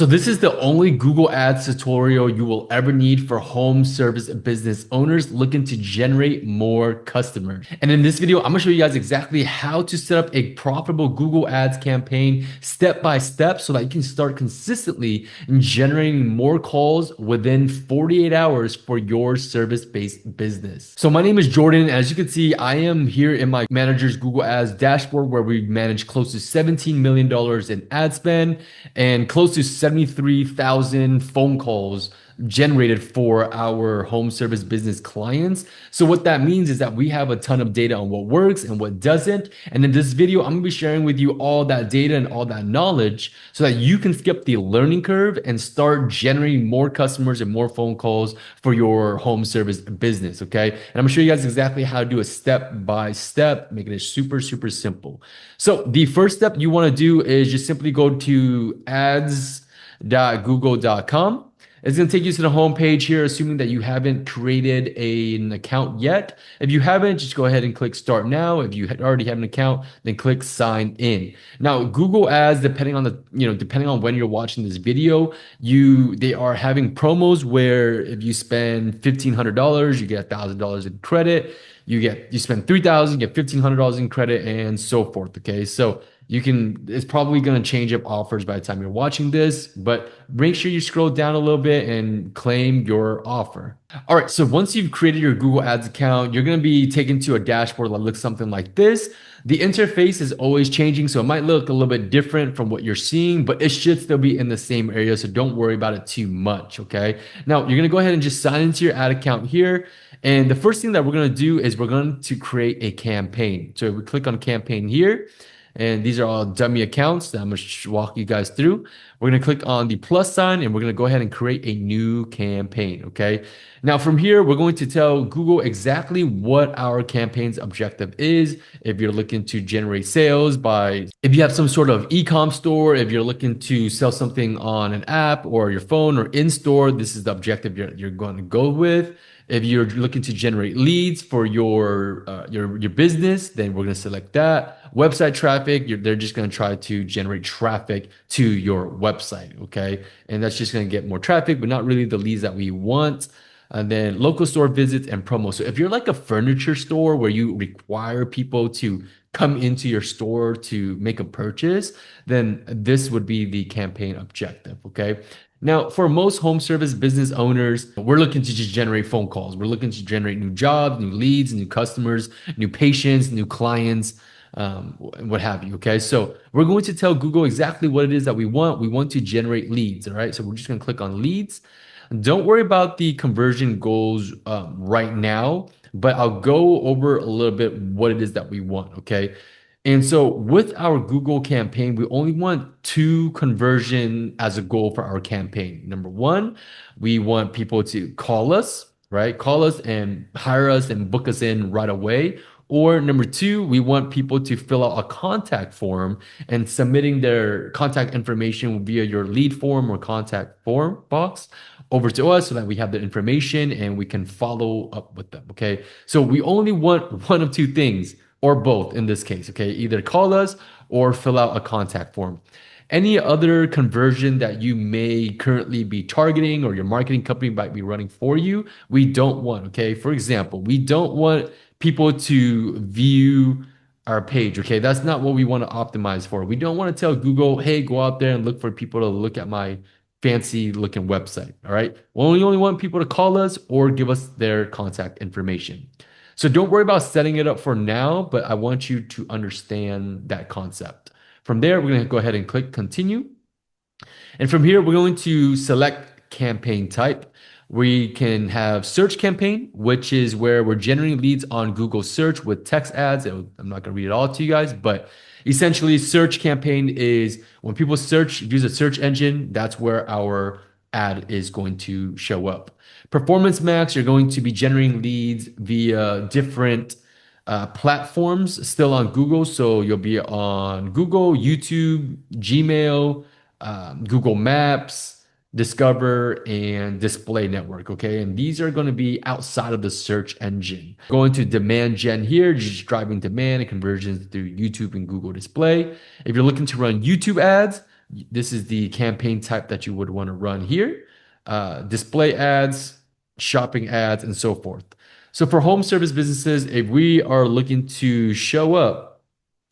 So this is the only Google Ads tutorial you will ever need for home service business owners looking to generate more customers. And in this video, I'm gonna show you guys exactly how to set up a profitable Google Ads campaign step by step so that you can start consistently generating more calls within 48 hours for your service-based business. So my name is Jordan. As you can see, I am here in my manager's Google Ads dashboard where we manage close to $17 million in ad spend and close to 73,000 phone calls generated for our home service business clients. So what that means is that we have a ton of data on what works and what doesn't. And in this video, I'm gonna be sharing with you all that data and all that knowledge so that you can skip the learning curve and start generating more customers and more phone calls for your home service business, okay? And I'm gonna show you guys exactly how to do a step by step, making it super, super simple. So the first step you wanna do is just simply go to ads.google.com. It's going to take you to the home page here, assuming that you haven't created an account yet. If you haven't, just go ahead and click start now. If you already have an account, then click sign in. Now, Google Ads, depending on depending on when you're watching this video, they are having promos where if you spend $1,500, you get $1,000 in credit. You spend $3,000, get $1,500 in credit, and so forth. Okay, so it's probably going to change up offers by the time you're watching this, but make sure you scroll down a little bit and claim your offer. All right, so once you've created your Google Ads account, you're going to be taken to a dashboard that looks something like this. The interface is always changing, so it might look a little bit different from what you're seeing, but it should still be in the same area, so don't worry about it too much, okay? Now, you're going to go ahead and just sign into your ad account here. And the first thing that we're going to do is we're going to create a campaign. So we click on campaign here. And these are all dummy accounts that I'm going to walk you guys through. We're going to click on the plus sign and we're going to go ahead and create a new campaign. Okay. Now from here, we're going to tell Google exactly what our campaign's objective is. If you're looking to generate sales if you have some sort of e-com store, if you're looking to sell something on an app or your phone or in store, this is the objective you're going to go with. If you're looking to generate leads for your business, then we're going to select that. Website traffic, they're just going to try to generate traffic to your website, okay? And that's just going to get more traffic, but not really the leads that we want. And then local store visits and promos. So if you're like a furniture store where you require people to come into your store to make a purchase, then this would be the campaign objective, okay? Now, for most home service business owners, we're looking to just generate phone calls. We're looking to generate new jobs, new leads, new customers, new patients, new clients, what have you, okay? So we're going to tell Google exactly what it is that we want. We want to generate leads, all right? So we're just going to click on leads. Don't worry about the conversion goals right now, but I'll go over a little bit what it is that we want, okay? And so with our Google campaign, we only want 2 conversion as a goal for our campaign. Number 1, we want people to call us, right? Call us and hire us and book us in right away. Or number 2, we want people to fill out a contact form and submitting their contact information via your lead form or contact form box over to us so that we have the information and we can follow up with them, okay? So we only want one of 2 things, or both in this case, okay? Either call us or fill out a contact form. Any other conversion that you may currently be targeting or your marketing company might be running for you, we don't want, okay? For example, we don't want people to view our page, okay? That's not what we want to optimize for. We don't want to tell Google, hey, go out there and look for people to look at my fancy looking website, all right? We only want people to call us or give us their contact information. So don't worry about setting it up for now, but I want you to understand that concept. From there, we're going to go ahead and click continue. And from here, we're going to select campaign type. We can have search campaign, which is where we're generating leads on Google search with text ads. I'm not going to read it all to you guys, but essentially search campaign is when people use a search engine, that's where our ad is going to show up. Performance Max, you're going to be generating leads via different platforms still on Google. So you'll be on Google, YouTube, Gmail, Google Maps, Discover, and Display Network, okay? And these are going to be outside of the search engine. Going to demand gen here, just driving demand and conversions through YouTube and Google Display. If you're looking to run YouTube ads, This is the campaign type that you would want to run here. Display ads, shopping ads, and so forth. So for home service businesses, if we are looking to show up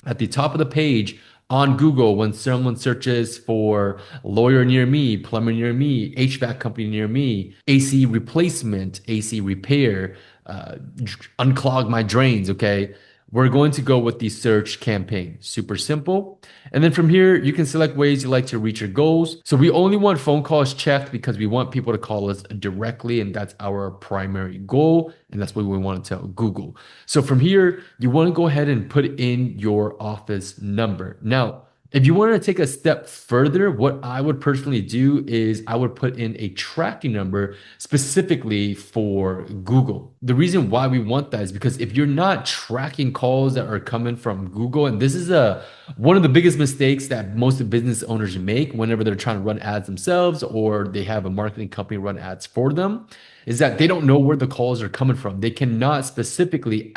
at the top of the page on Google when someone searches for lawyer near me, plumber near me, HVAC company near me, AC replacement, AC repair, unclog my drains, okay? We're going to go with the search campaign. Super simple. And then from here, you can select ways you like to reach your goals. So we only want phone calls checked because we want people to call us directly, and that's our primary goal. And that's what we want to tell Google. So from here, you want to go ahead and put in your office number. Now, if you want to take a step further, what I would personally do is I would put in a tracking number specifically for Google. The reason why we want that is because if you're not tracking calls that are coming from Google, and this is one of the biggest mistakes that most business owners make whenever they're trying to run ads themselves or they have a marketing company run ads for them, is that they don't know where the calls are coming from. They cannot specifically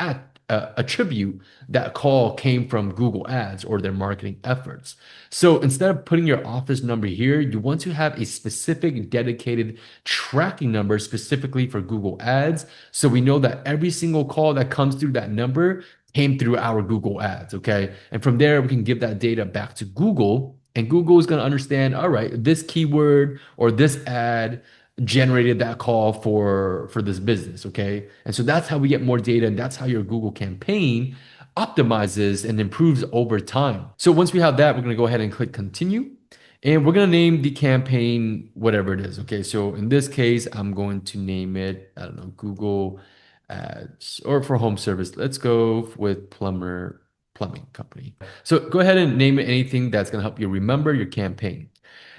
attribute that call came from Google Ads or their marketing efforts. So instead of putting your office number here, you want to have a specific dedicated tracking number specifically for Google Ads. So we know that every single call that comes through that number came through our Google Ads. Okay. And from there, we can give that data back to Google. And Google is going to understand, all right, this keyword or this ad generated that call for this business, okay? And so that's how we get more data, and that's how your Google campaign optimizes and improves over time. So once we have that, we're going to go ahead and click continue, and we're going to name the campaign whatever it is, okay? So in this case, I'm going to name it, I don't know, Google Ads, or for home service, let's go with plumbing company. So go ahead and name it anything that's going to help you remember your campaign.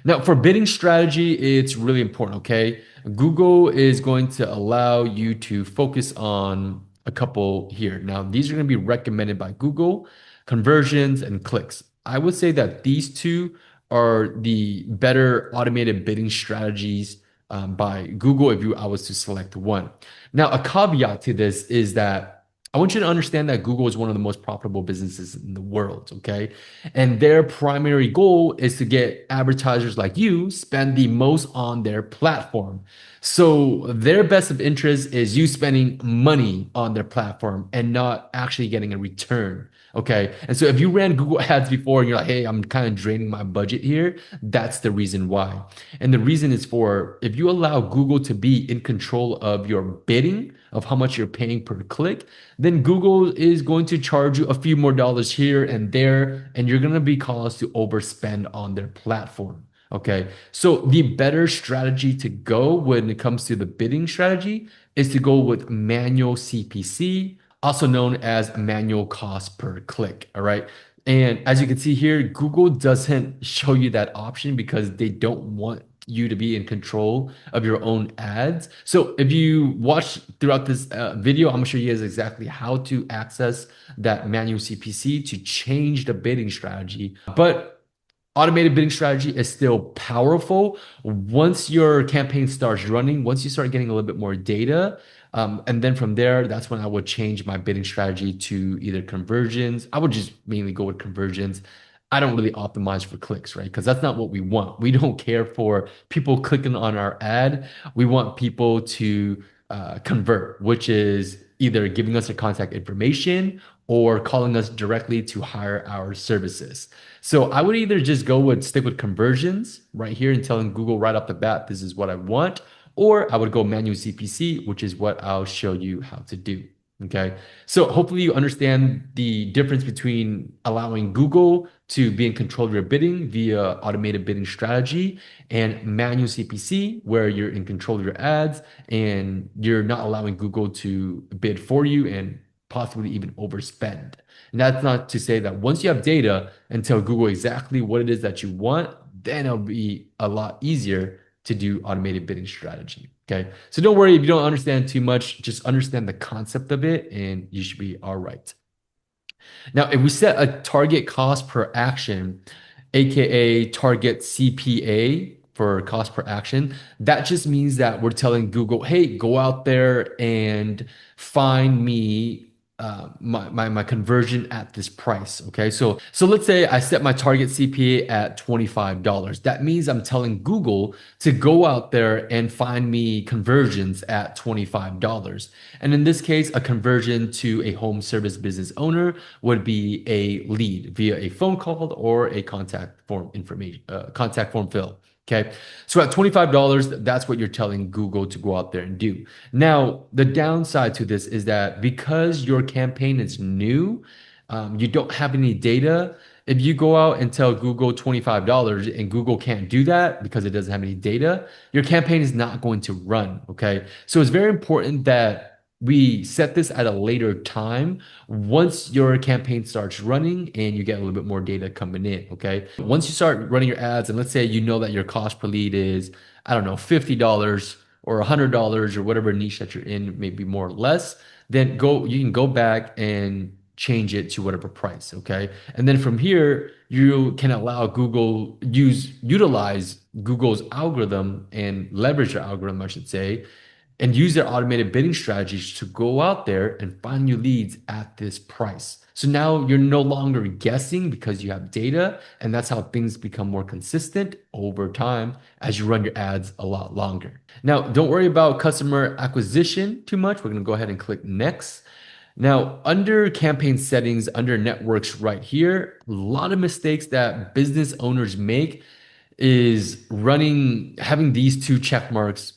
Now, for bidding strategy, it's really important, okay? Google is going to allow you to focus on a couple here. Now, these are going to be recommended by Google, conversions and clicks. I would say that these two are the better automated bidding strategies by Google if I was to select one. Now, a caveat to this is that I want you to understand that Google is one of the most profitable businesses in the world, okay? And their primary goal is to get advertisers like you spend the most on their platform. So their best of interest is you spending money on their platform and not actually getting a return. Okay. And so if you ran Google ads before and you're like, hey, I'm kind of draining my budget here, that's the reason why. And the reason is for if you allow Google to be in control of your bidding, of how much you're paying per click, then Google is going to charge you a few more dollars here and there, and you're going to be caused to overspend on their platform. Okay. So the better strategy to go when it comes to the bidding strategy is to go with manual CPC, also known as manual cost per click. All right. And as you can see here, Google doesn't show you that option because they don't want you to be in control of your own ads. So if you watch throughout this video, I'm gonna show you guys exactly how to access that manual CPC to change the bidding strategy. But automated bidding strategy is still powerful once your campaign starts running, once you start getting a little bit more data. And then from there, that's when I would change my bidding strategy to either conversions. I would just mainly go with conversions. I don't really optimize for clicks, right? Because that's not what we want. We don't care for people clicking on our ad. We want people to convert, which is either giving us their contact information or calling us directly to hire our services. So I would either just stick with conversions right here and telling Google right off the bat, this is what I want, or I would go manual CPC, which is what I'll show you how to do. Okay. So hopefully you understand the difference between allowing Google to be in control of your bidding via automated bidding strategy and manual CPC, where you're in control of your ads and you're not allowing Google to bid for you and possibly even overspend. And that's not to say that once you have data and tell Google exactly what it is that you want, then it'll be a lot easier to do automated bidding strategy. Okay. So don't worry if you don't understand too much, just understand the concept of it and you should be all right. Now, if we set a target cost per action, AKA target CPA for cost per action, that just means that we're telling Google, hey, go out there and find me my conversion at this price. Okay, so let's say I set my target CPA at $25. That means I'm telling Google to go out there and find me conversions at $25. And in this case, a conversion to a home service business owner would be a lead via a phone call or a contact form fill. Okay. So at $25, that's what you're telling Google to go out there and do. Now, the downside to this is that because your campaign is new, you don't have any data. If you go out and tell Google $25 and Google can't do that because it doesn't have any data, your campaign is not going to run. Okay. So it's very important that we set this at a later time once your campaign starts running and you get a little bit more data coming in. Okay. Once you start running your ads, and let's say you know that your cost per lead is, I don't know, $50 or $100 or whatever niche that you're in, maybe more or less, then you can go back and change it to whatever price. Okay. And then from here, you can allow utilize Google's algorithm and leverage their algorithm, I should say, and use their automated bidding strategies to go out there and find you leads at this price. So now you're no longer guessing because you have data, and that's how things become more consistent over time as you run your ads a lot longer. Now, don't worry about customer acquisition too much. We're going to go ahead and click next. Now, under campaign settings, under networks right here, a lot of mistakes that business owners make is having these two check marks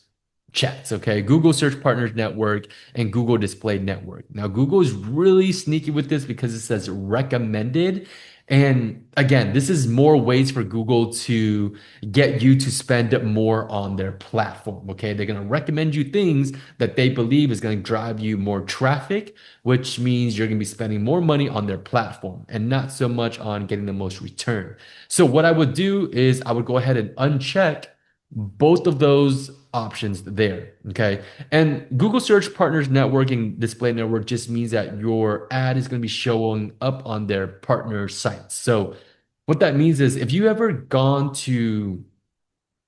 chats, okay? Google Search Partners Network and Google Display Network. Now, Google is really sneaky with this because it says recommended. And again, this is more ways for Google to get you to spend more on their platform, okay? They're going to recommend you things that they believe is going to drive you more traffic, which means you're going to be spending more money on their platform and not so much on getting the most return. So what I would do is I would go ahead and uncheck both of those options there. Okay. And Google Search Partners Network and Display Network just means that your ad is going to be showing up on their partner sites. So what that means is if you ever gone to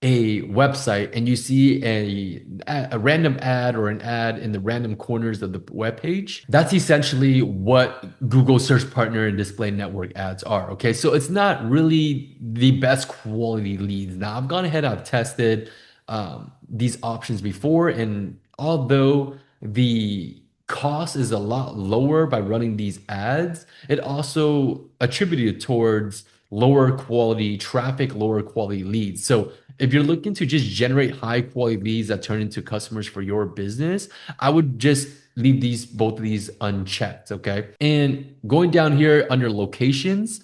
a website and you see a random ad or an ad in the random corners of the web page, that's essentially what Google Search Partner and Display Network ads are. Okay, so it's not really the best quality leads. Now I've gone ahead, I've tested these options before, and although the cost is a lot lower by running these ads, it also attributed towards lower quality traffic, lower quality leads. So if you're looking to just generate high quality leads that turn into customers for your business, I would just leave both of these unchecked. Okay. And going down here under locations,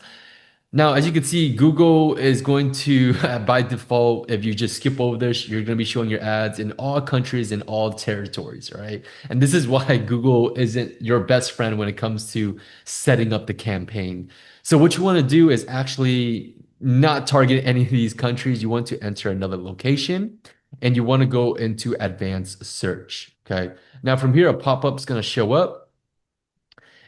now, as you can see, Google is going to, by default, if you just skip over this, you're going to be showing your ads in all countries and all territories, right? And this is why Google isn't your best friend when it comes to setting up the campaign. So what you want to do is actually not target any of these countries. You want to enter another location and you want to go into advanced search, okay? Now, from here, a pop-up is going to show up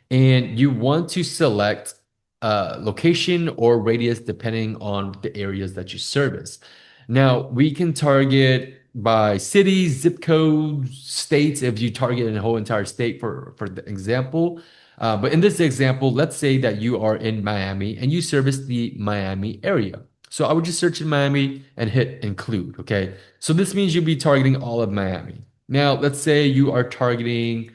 and you want to select location or radius depending on the areas that you service. Now, we can target by cities, zip codes, states, if you target a whole entire state for the example. But in this example, let's say that you are in Miami and you service the Miami area. So I would just search in Miami and hit include, okay? So this means you'll be targeting all of Miami. Now, let's say you are targeting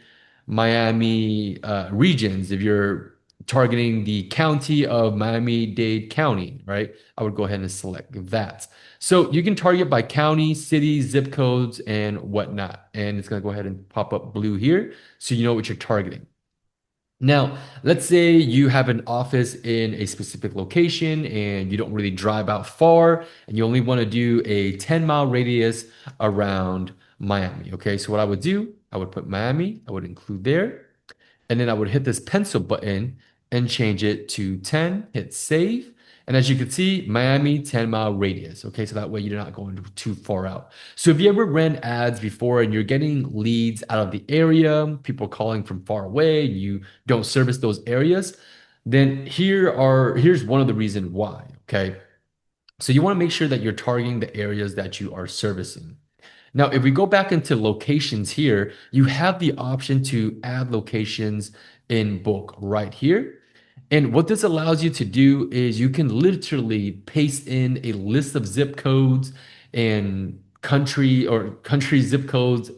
Miami regions. If you're targeting the county of Miami-Dade County, right? I would go ahead and select that. So you can target by county, city, zip codes, and whatnot. And it's going to go ahead and pop up blue here so you know what you're targeting. Now, let's say you have an office in a specific location and you don't really drive out far and you only want to do a 10-mile radius around Miami. Okay, so what I would do, I would put Miami, I would include there, and then I would hit this pencil button and change it to 10, hit save. And as you can see, Miami 10-mile radius. Okay, so that way you're not going too far out. So if you ever ran ads before and you're getting leads out of the area, people calling from far away, you don't service those areas, then here's one of the reasons why. Okay, so you want to make sure that you're targeting the areas that you are servicing. Now, if we go back into locations here, you have the option to add locations in bulk right here. And what this allows you to do is you can literally paste in a list of zip codes and country zip codes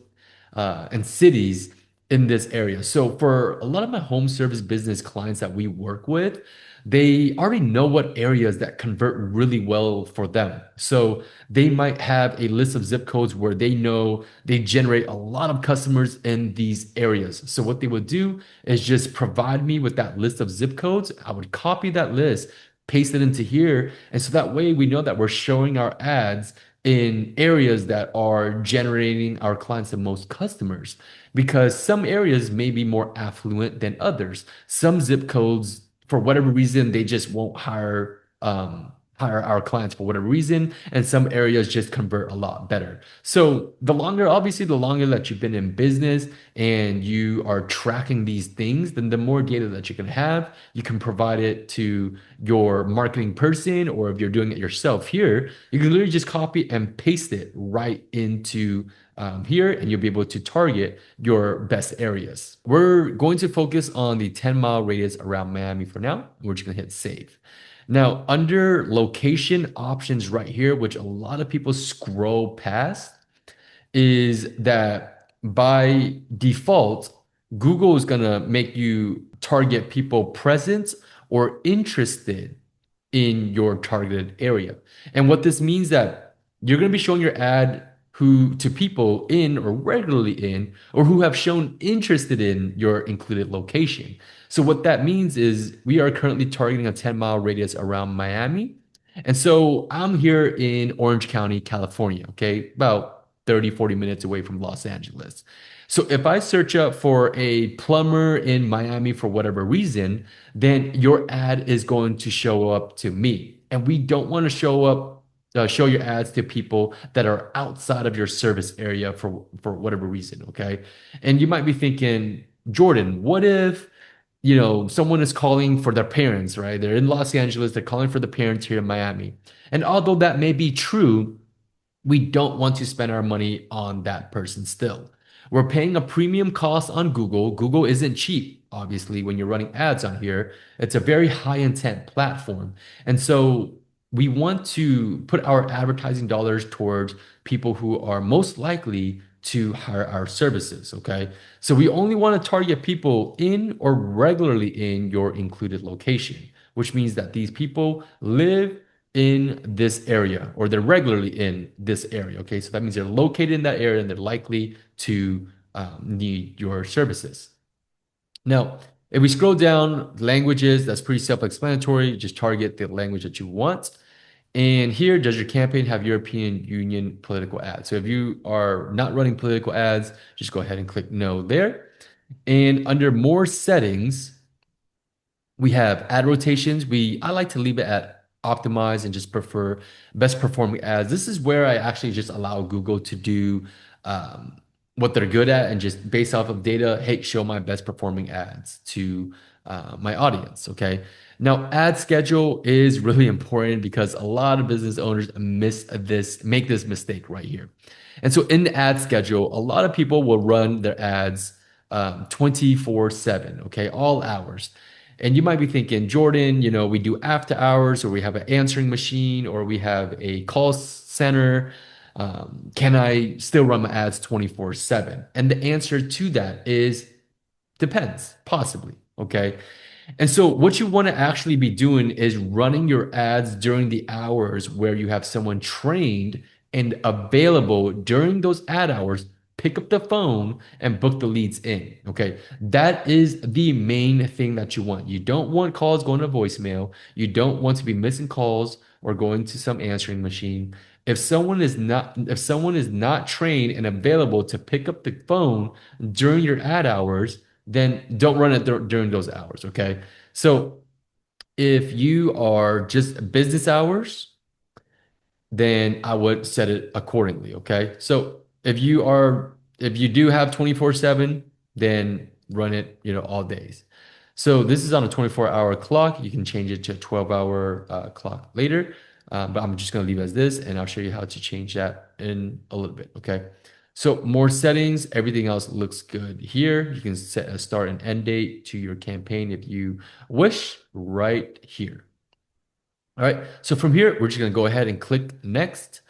and cities in this area. So for a lot of my home service business clients that we work with, they already know what areas that convert really well for them. So they might have a list of zip codes where they know they generate a lot of customers in these areas. So what they would do is just provide me with that list of zip codes. I would copy that list, paste it into here. And so that way we know that we're showing our ads in areas that are generating our clients the most customers because some areas may be more affluent than others. Some zip codes, for whatever reason, they just won't hire our clients for whatever reason, and some areas just convert a lot better. So obviously, the longer that you've been in business and you are tracking these things, then the more data that you can have, you can provide it to your marketing person, or if you're doing it yourself here, you can literally just copy and paste it right into here, and you'll be able to target your best areas. We're going to focus on the 10-mile radius around Miami for now. We're just going to hit save. Now, under location options right here, which a lot of people scroll past, is that by default, Google is going to make you target people present or interested in your targeted area. And what this means that you're going to be showing your ad who to people in or regularly in or who have shown interested in your included location. So what that means is we are currently targeting a 10-mile radius around Miami. And so I'm here in Orange County, California, okay? About 30, 40 minutes away from Los Angeles. So if I search up for a plumber in Miami for whatever reason, then your ad is going to show up to me. And we don't want to show your ads to people that are outside of your service area for whatever reason, okay? And you might be thinking, Jordan, what if someone is calling for their parents, right? They're in Los Angeles, they're calling for the parents here in Miami. And although that may be true, we don't want to spend our money on that person still. We're paying a premium cost on Google. Google isn't cheap, obviously, when you're running ads on here. It's a very high intent platform. And so we want to put our advertising dollars towards people who are most likely to hire our services. Okay. So we only want to target people in or regularly in your included location, which means that these people live in this area or they're regularly in this area. Okay, so that means they're located in that area and they're likely to need your services. Now, if we scroll down languages, that's pretty self-explanatory. Just target the language that you want. And here, does your campaign have European Union political ads? So if you are not running political ads, just go ahead and click no there. And under more settings, we have ad rotations. I like to leave it at optimize and just prefer best performing ads. This is where I actually just allow Google to do what they're good at and just based off of data, hey, show my best performing ads to my audience. Okay. Now, ad schedule is really important because a lot of business owners make this mistake right here. And so in the ad schedule, a lot of people will run their ads 24/7, okay, all hours. And you might be thinking, Jordan, we do after hours, or we have an answering machine, or we have a call center. Can I still run my ads 24/7? And the answer to that is depends, possibly. Okay. And so what you want to actually be doing is running your ads during the hours where you have someone trained and available during those ad hours. Pick up the phone and book the leads in. Okay. That is the main thing that you want. You don't want calls going to voicemail. You don't want to be missing calls or going to some answering machine. If someone is not trained and available to pick up the phone during your ad hours, then don't run it during those hours. Okay. So if you are just business hours, then I would set it accordingly. Okay. So if you do have 24/7, then run it, all days. So this is on a 24-hour clock. You can change it to a 12-hour clock later. but I'm just going to leave it as this, and I'll show you how to change that in a little bit. Okay. So more settings, everything else looks good here. You can set a start and end date to your campaign if you wish right here. All right. So from here, we're just going to go ahead and click next.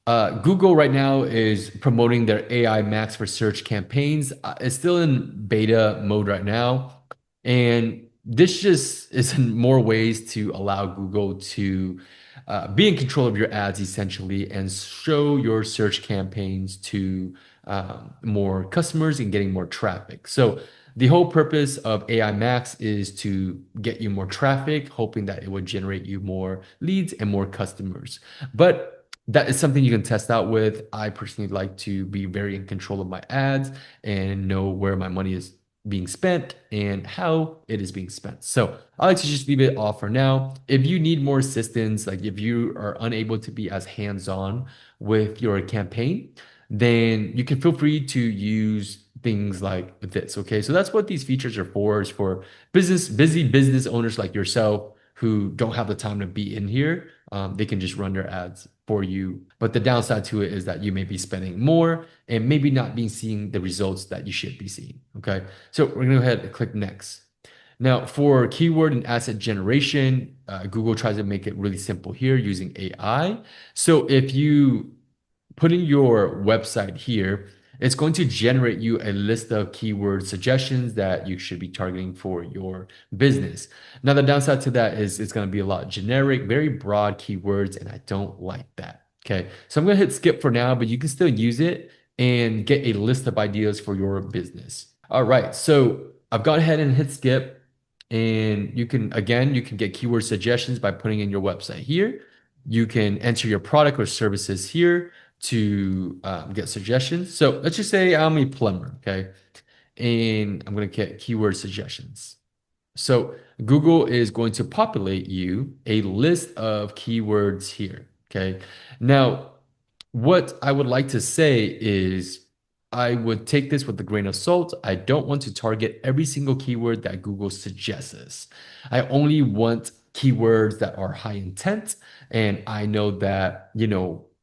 Google right now is promoting their AI Max for search campaigns. It's still in beta mode right now. And this just is in more ways to allow Google to be in control of your ads essentially and show your search campaigns to more customers and getting more traffic. So the whole purpose of AI Max is to get you more traffic, hoping that it would generate you more leads and more customers. But that is something you can test out with. I personally like to be very in control of my ads and know where my money is being spent and how it is being spent. So I like to just leave it off for now. If you need more assistance, like if you are unable to be as hands-on with your campaign, then you can feel free to use things like this. Okay. So that's what these features are for, is for busy business owners like yourself who don't have the time to be in here. They can just run their ads for you. But the downside to it is that you may be spending more and maybe not being seeing the results that you should be seeing. Okay. So we're going to go ahead and click next. Now, for keyword and asset generation, Google tries to make it really simple here using AI. So if you put in your website here, it's going to generate you a list of keyword suggestions that you should be targeting for your business. Now, the downside to that is it's going to be a lot generic, very broad keywords, and I don't like that. Okay, so I'm going to hit skip for now, but you can still use it and get a list of ideas for your business. All right, so I've gone ahead and hit skip, and you can get keyword suggestions by putting in your website here. You can enter your product or services here to get suggestions. So let's just say I'm a plumber, okay? And I'm going to get keyword suggestions. So Google is going to populate you a list of keywords here, okay? Now, what I would like to say is I would take this with a grain of salt. I don't want to target every single keyword that Google suggests us. I only want keywords that are high intent. And I know that,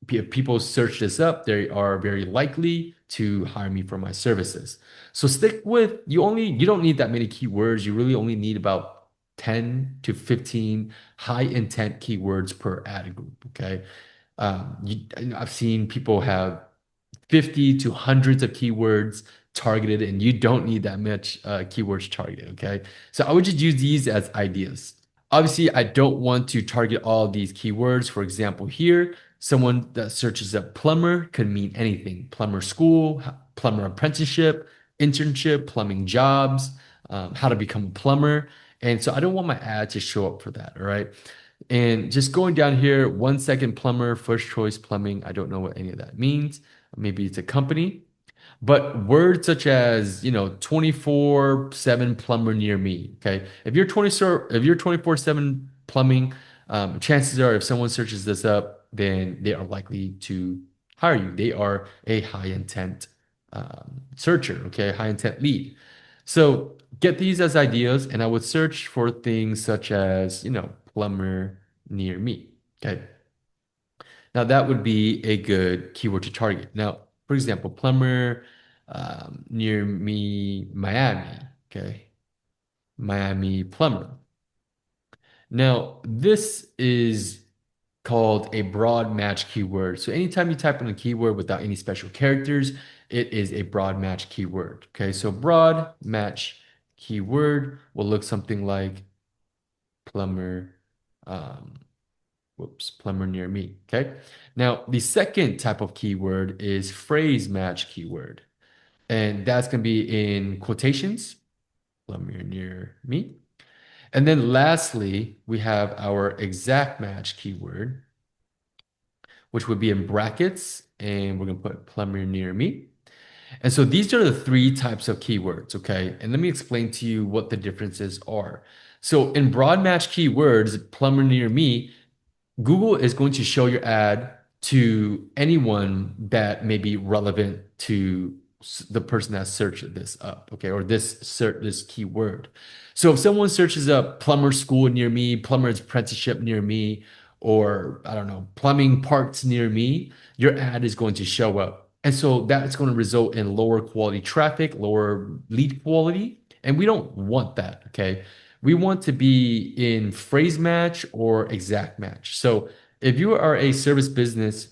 if people search this up, they are very likely to hire me for my services. So stick with, you don't need that many keywords. You really only need about 10 to 15 high intent keywords per ad group. Okay. I've seen people have 50 to hundreds of keywords targeted, and you don't need that much keywords targeted. Okay. So I would just use these as ideas. Obviously, I don't want to target all these keywords. For example, here, someone that searches up plumber could mean anything: plumber school, plumber apprenticeship, internship, plumbing jobs, how to become a plumber. And so I don't want my ad to show up for that. All right. And just going down here, 1 second plumber, first choice plumbing. I don't know what any of that means. Maybe it's a company. But words such as, 24/7 plumber near me. Okay. If you're 24/7 plumbing, chances are if someone searches this up, then they are likely to hire you. They are a high intent searcher, okay, high intent lead. So get these as ideas, and I would search for things such as, plumber near me. Okay. Now that would be a good keyword to target. Now, for example, plumber near me, Miami. Okay. Miami plumber. Now, this is called a broad match keyword. So anytime you type in a keyword without any special characters, it is a broad match keyword. Okay, so broad match keyword will look something like plumber, um, plumber near me. Okay, now the second type of keyword is phrase match keyword, and that's going to be in quotations, plumber near me. And then lastly, we have our exact match keyword, which would be in brackets, and we're going to put plumber near me. And so these are the three types of keywords, okay? And let me explain to you what the differences are. So in broad match keywords, plumber near me, Google is going to show your ad to anyone that may be relevant to the person that searched this up, okay, or this keyword. So if someone searches up plumber school near me, plumber's apprenticeship near me, or I don't know, plumbing parts near me, your ad is going to show up. And so that's going to result in lower quality traffic, lower lead quality. And we don't want that. Okay. We want to be in phrase match or exact match. So if you are a service business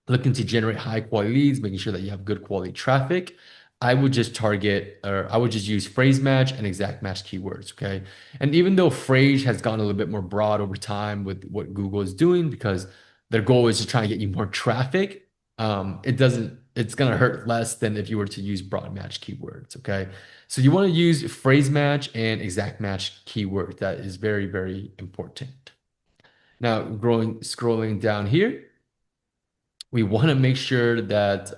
looking to generate high quality leads, making sure that you have good quality traffic, I would just target or I would just use phrase match and exact match keywords. Okay. And even though phrase has gone a little bit more broad over time with what Google is doing, because their goal is to try and get you more traffic, it's going to hurt less than if you were to use broad match keywords. Okay. So you want to use phrase match and exact match keywords. That is very, very important. Now, scrolling down here, we want to make sure that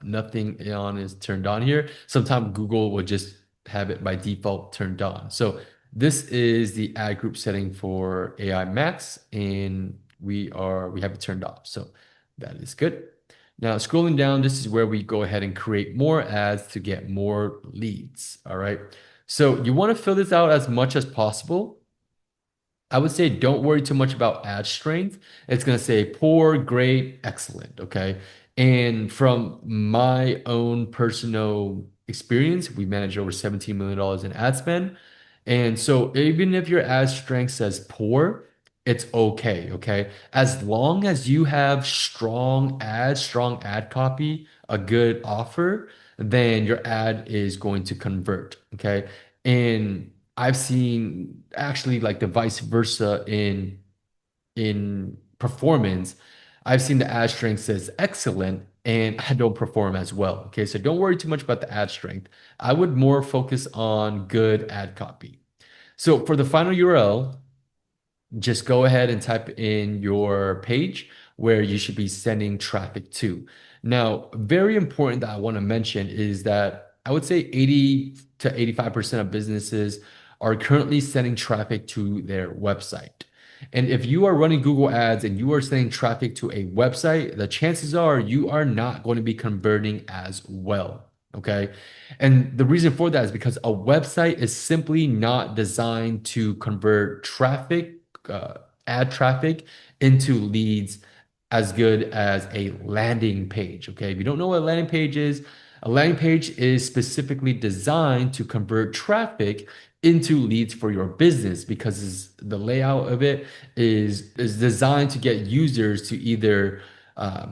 nothing on is turned on here. Sometimes Google will just have it by default turned on. So this is the ad group setting for AI Max, and we have it turned off. So that is good. Now scrolling down, this is where we go ahead and create more ads to get more leads. All right. So you want to fill this out as much as possible. I would say don't worry too much about ad strength. It's going to say poor, great, excellent. Okay. And from my own personal experience, we manage over $17 million in ad spend. And so even if your ad strength says poor, it's okay. Okay. As long as you have strong ad copy, a good offer, then your ad is going to convert. Okay. And I've seen actually like the vice versa in performance. I've seen the ad strength says excellent and I don't perform as well. Okay, so don't worry too much about the ad strength. I would more focus on good ad copy. So for the final URL, just go ahead and type in your page where you should be sending traffic to. Now, very important that I want to mention is that I would say 80 to 85% of businesses are currently sending traffic to their website. And if you are running Google Ads and you are sending traffic to a website, the chances are you are not going to be converting as well. Okay. And the reason for that is because a website is simply not designed to convert traffic, uh, ad traffic into leads as good as a landing page. Okay. If you don't know what a landing page is, a landing page is specifically designed to convert traffic into leads for your business because the layout of it is designed to get users to either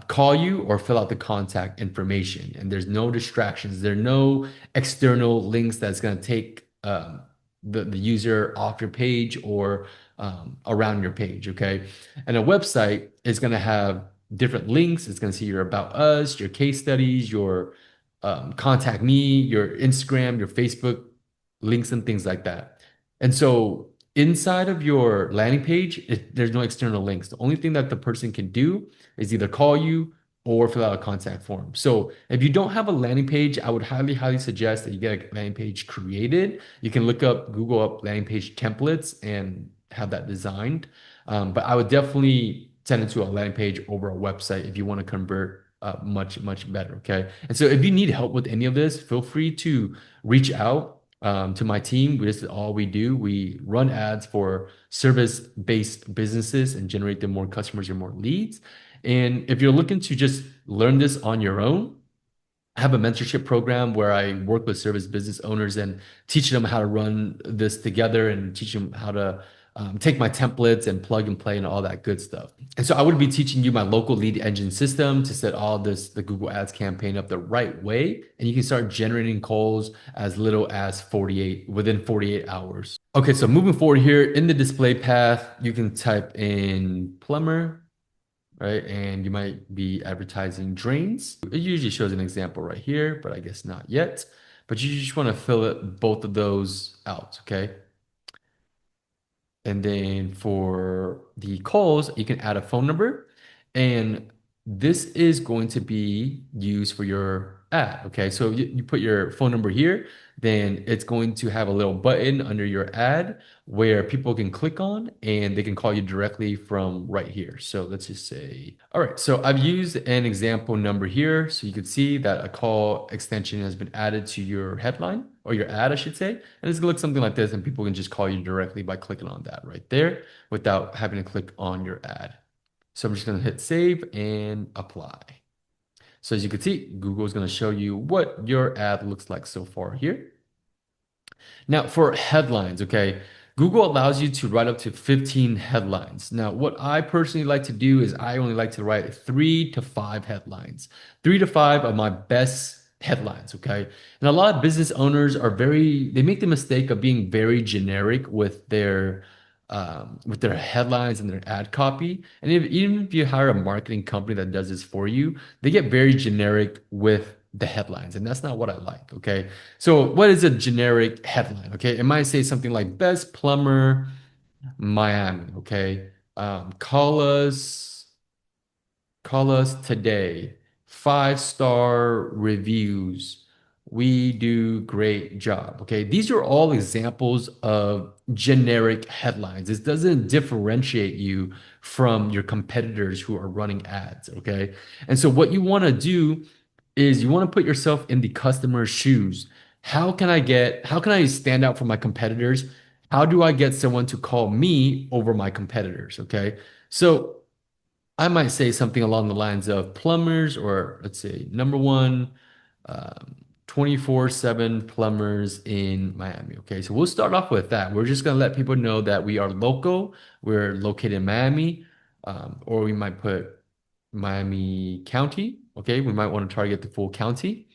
call you or fill out the contact information. And there's no distractions. There are no external links that's going to take the user off your page or around your page. Okay. And a website is going to have different links. It's going to see your about us, your case studies, your contact me, your Instagram, your Facebook links, and things like that. And so inside of your landing page, there's no external links. The only thing that the person can do is either call you or fill out a contact form. So if you don't have a landing page, I would highly, highly suggest that you get a landing page created. You can look up, Google up landing page templates and have that designed. But I would definitely send it to a landing page over a website if you want to convert much, much better. Okay. And so if you need help with any of this, feel free to reach out to my team. This is all we do. We run ads for service-based businesses and generate them more customers and more leads. And if you're looking to just learn this on your own, I have a mentorship program where I work with service business owners and teach them how to run this together and teach them how to take my templates and plug and play and all that good stuff. And so I would be teaching you my local lead engine system to set all the Google Ads campaign up the right way. And you can start generating calls as little as within 48 hours. Okay, so moving forward here in the display path, you can type in plumber, right? And you might be advertising drains. It usually shows an example right here, but I guess not yet. But you just want to fill it both of those out, okay? And then for the calls, you can add a phone number. And this is going to be used for your ad. Okay. So you put your phone number here, then it's going to have a little button under your ad where people can click on and they can call you directly from right here. So let's just say, all right. So I've used an example number here. So you can see that a call extension has been added to your headline or your ad, I should say. And it's gonna look something like this, and people can just call you directly by clicking on that right there without having to click on your ad. So I'm just gonna hit save and apply. So as you can see, Google is gonna show you what your ad looks like so far here. Now, for headlines, okay, Google allows you to write up to 15 headlines. Now, what I personally like to do is I only like to write 3 to 5 headlines. 3 to 5 are my best headlines, okay? And a lot of business owners are they make the mistake of being very generic with their headlines and their ad copy. And even if you hire a marketing company that does this for you, they get very generic with the headlines, and that's not what I like, okay? So what is a generic headline? Okay, it might say something like best plumber Miami. Okay, call us today. 5-star reviews. We do great job. Okay, these are all examples of generic headlines. This doesn't differentiate you from your competitors who are running ads. Okay, and so what you want to do is you want to put yourself in the customer's shoes. How can I stand out from my competitors? How do I get someone to call me over my competitors? Okay. So I might say something along the lines of plumbers, or let's say number one, 24/7 plumbers in Miami. Okay. So we'll start off with that. We're just going to let people know that we are local. We're located in Miami, or we might put Miami County. Okay, we might want to target the full county.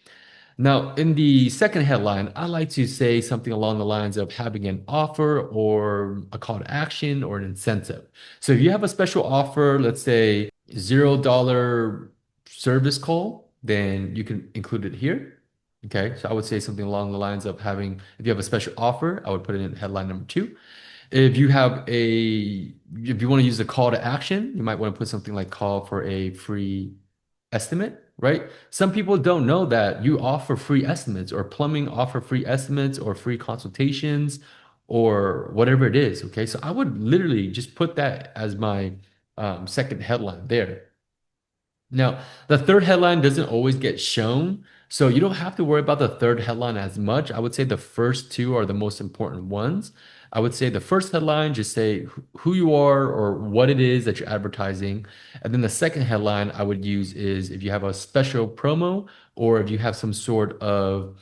Now, in the second headline, I like to say something along the lines of having an offer or a call to action or an incentive. So if you have a special offer, let's say $0 service call, then you can include it here. Okay, so I would say something along the lines of if you have a special offer, I would put it in headline number two. If you want to use a call to action, you might want to put something like call for a free estimate, right? Some people don't know that you offer free estimates, or plumbing offer free estimates or free consultations or whatever it is. Okay. So I would literally just put that as my second headline there. Now, the third headline doesn't always get shown, so you don't have to worry about the third headline as much. I would say the first two are the most important ones. I would say the first headline, just say who you are or what it is that you're advertising. And then the second headline I would use is if you have a special promo or if you have some sort of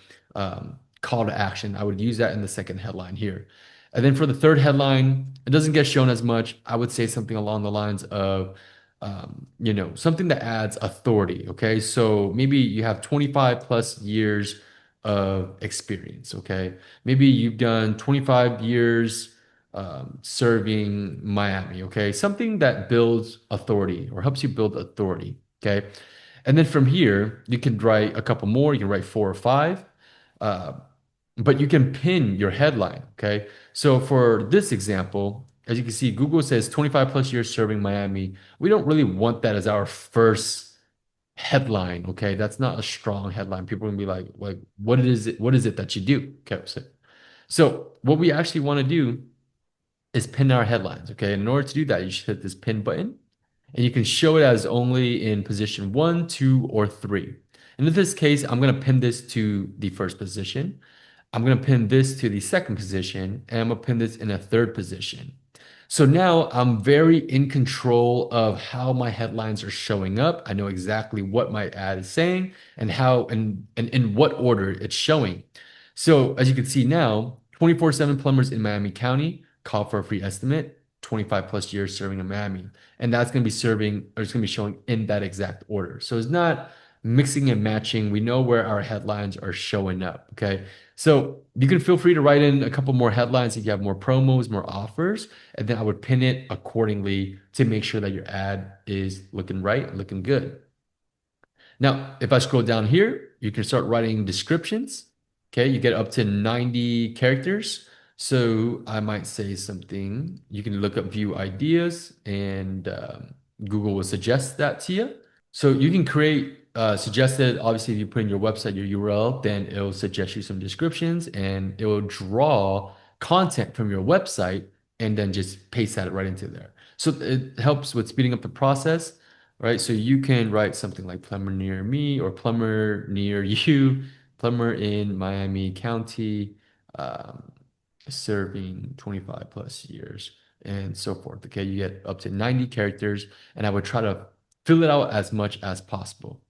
call to action, I would use that in the second headline here. And then for the third headline, it doesn't get shown as much. I would say something along the lines of, something that adds authority. Okay. So maybe you have 25 plus years of experience. Okay. Maybe you've done 25 years serving Miami. Okay. Something that builds authority or helps you build authority. Okay. And then from here, you can write a couple more. You can write 4 or 5. Uh, but you can pin your headline. Okay. So for this example, as you can see, Google says 25 plus years serving Miami. We don't really want that as our first headline. Okay. That's not a strong headline. People are gonna be like, what is it that you do? Okay. So what we actually want to do is pin our headlines. Okay. And in order to do that, you should hit this pin button, and you can show it as only in position 1, 2, or 3. And in this case, I'm going to pin this to the first position. I'm going to pin this to the second position, and I'm going to pin this in a third position. So now I'm very in control of how my headlines are showing up. I know exactly what my ad is saying and how and in what order it's showing. So as you can see now, 24/7 plumbers in Miami County call for a free estimate, 25 plus years serving in Miami. And that's going to be it's going to be showing in that exact order. So it's not mixing and matching. We know where our headlines are showing up. Okay. So you can feel free to write in a couple more headlines if you have more promos, more offers, and then I would pin it accordingly to make sure that your ad is looking right, looking good. Now, if I scroll down here, you can start writing descriptions. Okay, you get up to 90 characters. So I might say something. You can look up view ideas, and Google will suggest that to you. So you can create suggested, obviously, if you put in your website, your URL, then it'll suggest you some descriptions, and it will draw content from your website and then just paste that right into there. So it helps with speeding up the process, right? So you can write something like plumber near me or plumber near you, plumber in Miami County, um, serving 25 plus years and so forth. Okay, you get up to 90 characters, and I would try to fill it out as much as possible.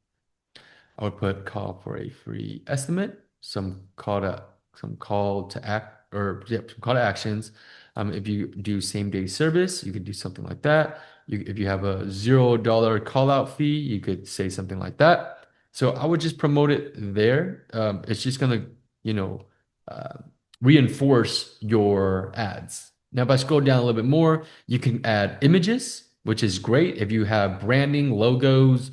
I would put call for a free estimate, some call to act or yep, some call to actions. If you do same day service, you could do something like that. If you have a $0 call out fee, you could say something like that. So I would just promote it there. It's just gonna, you know, uh, reinforce your ads. Now, if I scroll down a little bit more, you can add images, which is great. If you have branding, logos,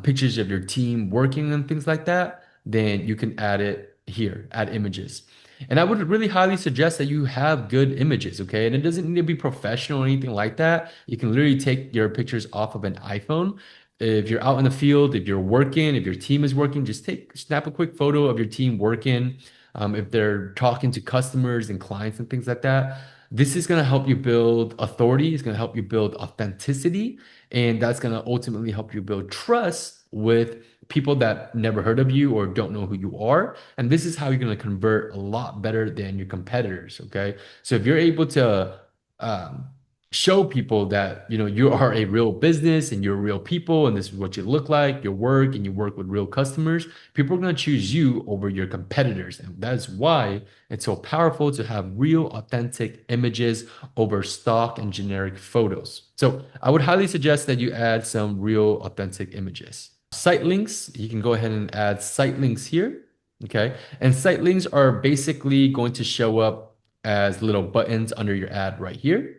pictures of your team working and things like that, then you can add it here, add images. And I would really highly suggest that you have good images, okay? And it doesn't need to be professional or anything like that. You can literally take your pictures off of an iPhone. If you're out in the field, if you're working, if your team is working, just snap a quick photo of your team working. If they're talking to customers and clients and things like that, this is going to help you build authority. It's going to help you build authenticity. And that's going to ultimately help you build trust with people that never heard of you or don't know who you are. And this is how you're going to convert a lot better than your competitors. Okay. So if you're able to um, show people that you are a real business and you're real people and this is what you look like, your work, and you work with real customers, people are going to choose you over your competitors. And that's why it's so powerful to have real authentic images over stock and generic photos. So I would highly suggest that you add some real authentic images. Site links, you can go ahead and add site links here. Okay. And site links are basically going to show up as little buttons under your ad right here.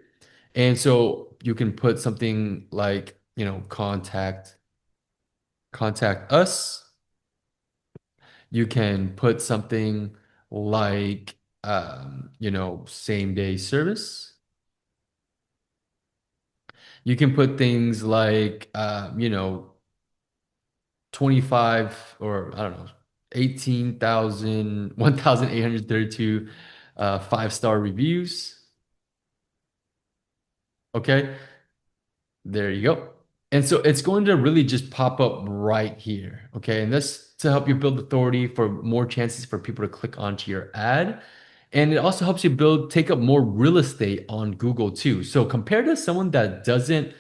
And so you can put something like, contact us. You can put something like, same day service. You can put things like, 25 or I don't know, 18,000, 1,832 five-star reviews. Okay. There you go. And so it's going to really just pop up right here. Okay. And that's to help you build authority for more chances for people to click onto your ad. And it also helps you take up more real estate on Google too. So compared to someone that doesn't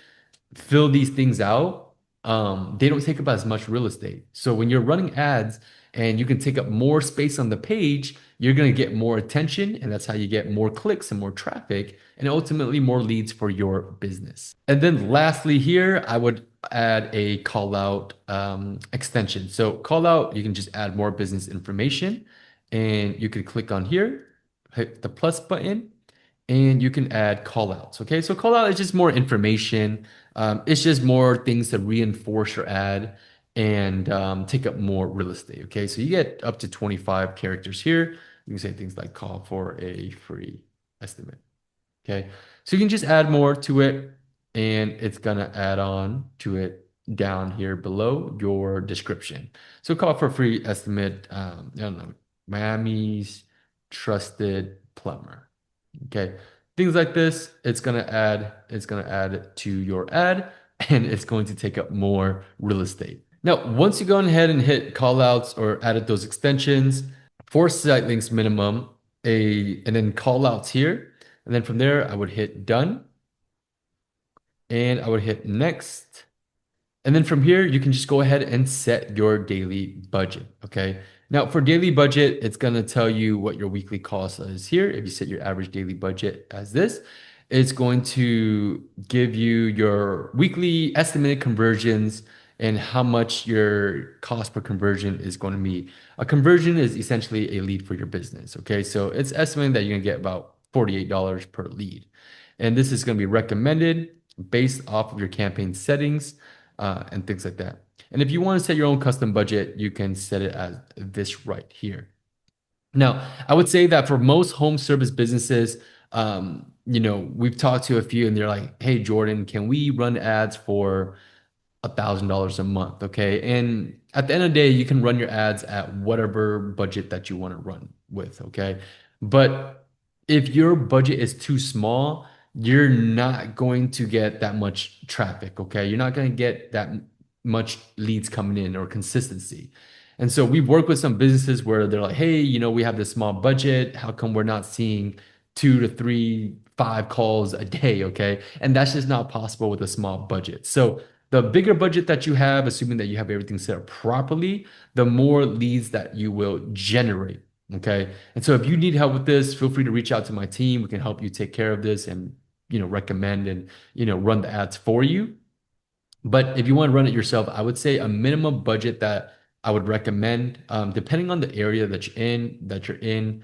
fill these things out, they don't take up as much real estate. So when you're running ads and you can take up more space on the page, you're going to get more attention, and that's how you get more clicks and more traffic, and ultimately more leads for your business. And then lastly here, I would add a call out extension. So call out, you can just add more business information, and you can click on here, hit the plus button, and you can add call outs. Okay, so call out is just more information. It's just more things to reinforce your ad and take up more real estate. Okay, so you get up to 25 characters here. You can say things like call for a free estimate. Okay, so you can just add more to it, and it's gonna add on to it down here below your description. So call for a free estimate. I don't know, Miami's trusted plumber. Okay. Things like this, it's gonna add it to your ad, and it's going to take up more real estate. Now, once you go ahead and hit call outs or added those extensions, for site links minimum, and then call outs here. And then from there, I would hit done, and I would hit next. And then from here, you can just go ahead and set your daily budget. Okay. Now, for daily budget, it's going to tell you what your weekly cost is here. If you set your average daily budget as this, it's going to give you your weekly estimated conversions and how much your cost per conversion is going to be. A conversion is essentially a lead for your business. Okay. So it's estimating that you're going to get about $48 per lead. And this is going to be recommended based off of your campaign settings and things like that. And if you want to set your own custom budget, you can set it as this right here. Now, I would say that for most home service businesses, we've talked to a few and they're like, hey, Jordan, can we run ads for $1,000 a month? Okay. And at the end of the day, you can run your ads at whatever budget that you want to run with. Okay. But if your budget is too small, you're not going to get that much traffic. Okay. You're not going to get that much leads coming in or consistency. And so we work with some businesses where they're like, hey, we have this small budget. How come we're not seeing two to three, five calls a day? Okay. And that's just not possible with a small budget. So the bigger budget that you have, assuming that you have everything set up properly, the more leads that you will generate. Okay. And so if you need help with this, feel free to reach out to my team. We can help you take care of this and, recommend and, run the ads for you. But if you want to run it yourself, I would say a minimum budget that I would recommend, depending on the area that you're in,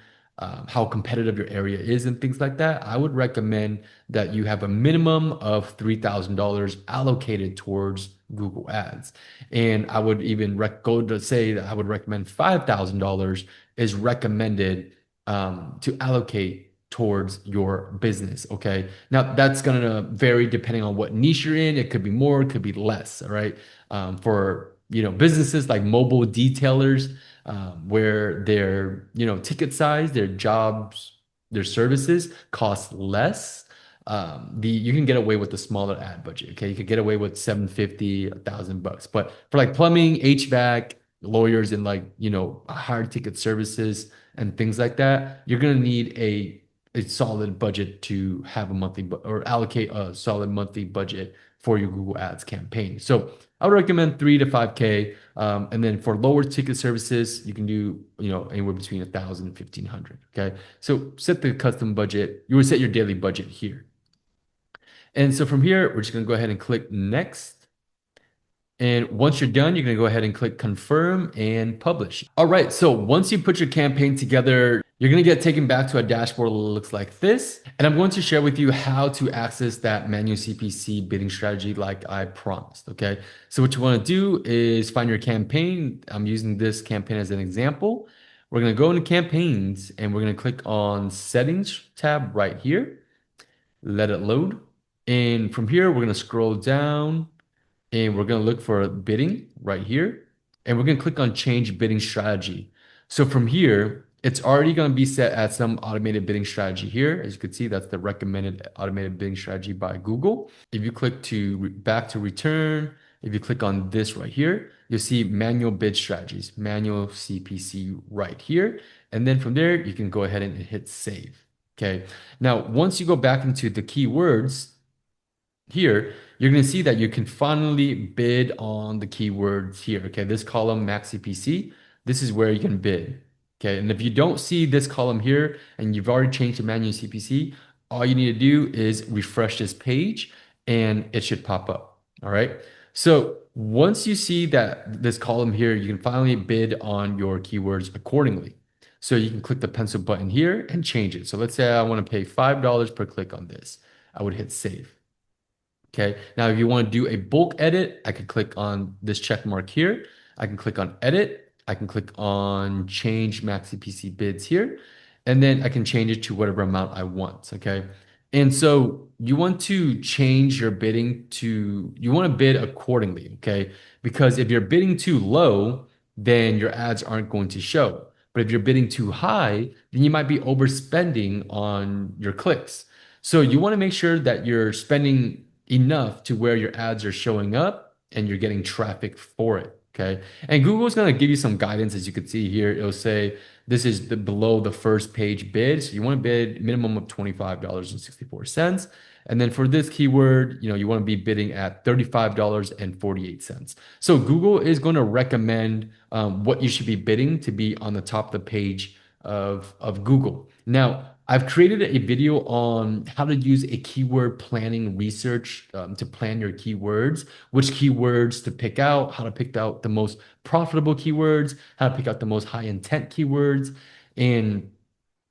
how competitive your area is, and things like that. I would recommend that you have a minimum of $3,000 allocated towards Google Ads, and I would even go to say that I would recommend $5,000 is recommended to allocate towards your business. Okay. Now that's going to vary depending on what niche you're in. It could be more, it could be less. All right. For, businesses like mobile detailers, where their, ticket size, their jobs, their services cost less. You can get away with a smaller ad budget. Okay. You could get away with 750, $1,000. But for like plumbing, HVAC, lawyers, and like, higher ticket services and things like that, you're going to need a solid budget to have a or allocate a solid monthly budget for your Google Ads campaign. So I would recommend 3 to 5K. And then for lower ticket services, you can do, anywhere between 1,000 and 1,500. Okay. So set the custom budget. You would set your daily budget here. And so from here, we're just going to go ahead and click next. And once you're done, you're going to go ahead and click confirm and publish. All right. So once you put your campaign together, you're going to get taken back to a dashboard that looks like this. And I'm going to share with you how to access that manual CPC bidding strategy like I promised. Okay. So what you want to do is find your campaign. I'm using this campaign as an example. We're going to go into campaigns and we're going to click on settings tab right here. Let it load. And from here, we're going to scroll down and we're going to look for bidding right here. And we're going to click on change bidding strategy. So from here, it's already going to be set at some automated bidding strategy here. As you can see, that's the recommended automated bidding strategy by Google. If you click to back to return, if you click on this right here, you'll see manual bid strategies, manual CPC right here. And then from there, you can go ahead and hit save. Okay. Now, once you go back into the keywords, here, you're going to see that you can finally bid on the keywords here. Okay, this column, max CPC, this is where you can bid. Okay, and if you don't see this column here and you've already changed to manual CPC, all you need to do is refresh this page and it should pop up. All right, so once you see that this column here, you can finally bid on your keywords accordingly. So you can click the pencil button here and change it. So let's say I want to pay $5 per click on this. I would hit save. Okay. Now, if you want to do a bulk edit, I could click on this check mark here. I can click on edit. I can click on change max CPC bids here. And then I can change it to whatever amount I want. Okay. And so you want to change your bidding you want to bid accordingly. Okay. Because if you're bidding too low, then your ads aren't going to show. But if you're bidding too high, then you might be overspending on your clicks. So you want to make sure that you're spending enough to where your ads are showing up and you're getting traffic for it. Okay. And Google's going to give you some guidance. As you can see here, it'll say this is below the first page bid. So you want to bid minimum of $25.64. And then for this keyword, you want to be bidding at $35.48. So Google is going to recommend what you should be bidding to be on the top of the page of Google. Now, I've created a video on how to use a keyword planning research to plan your keywords, which keywords to pick out, how to pick out the most profitable keywords, how to pick out the most high intent keywords, and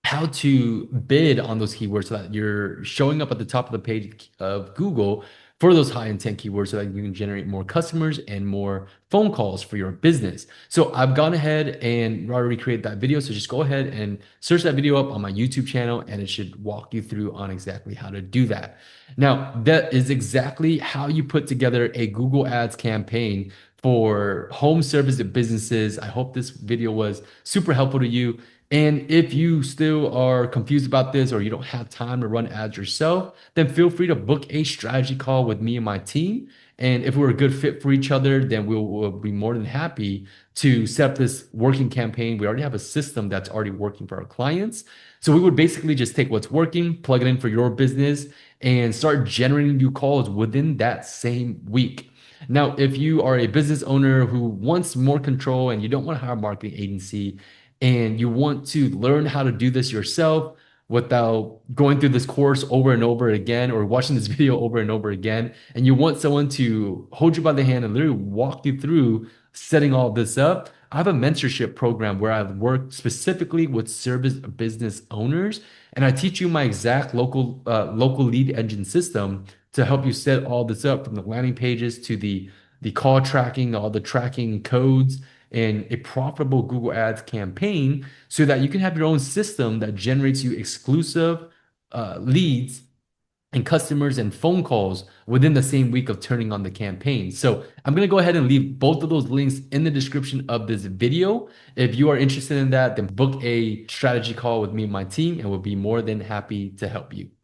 how to bid on those keywords so that you're showing up at the top of the page of Google for those high intent keywords so that you can generate more customers and more phone calls for your business. So I've gone ahead and already created that video. So just go ahead and search that video up on my YouTube channel and it should walk you through on exactly how to do that. Now, that is exactly how you put together a Google Ads campaign for home service businesses. I hope this video was super helpful to you. And if you still are confused about this or you don't have time to run ads yourself, then feel free to book a strategy call with me and my team. And if we're a good fit for each other, then we'll be more than happy to set up this working campaign. We already have a system that's already working for our clients. So we would basically just take what's working, plug it in for your business, and start generating new calls within that same week. Now, if you are a business owner who wants more control and you don't want to hire a marketing agency and you want to learn how to do this yourself without going through this course over and over again or watching this video over and over again, and you want someone to hold you by the hand and literally walk you through setting all this up, I have a mentorship program where I've worked specifically with service business owners, and I teach you my exact local lead engine system to help you set all this up from the landing pages to the call tracking, all the tracking codes, and a profitable Google Ads campaign so that you can have your own system that generates you exclusive leads and customers and phone calls within the same week of turning on the campaign. So I'm going to go ahead and leave both of those links in the description of this video. If you are interested in that, then book a strategy call with me and my team, and we'll be more than happy to help you.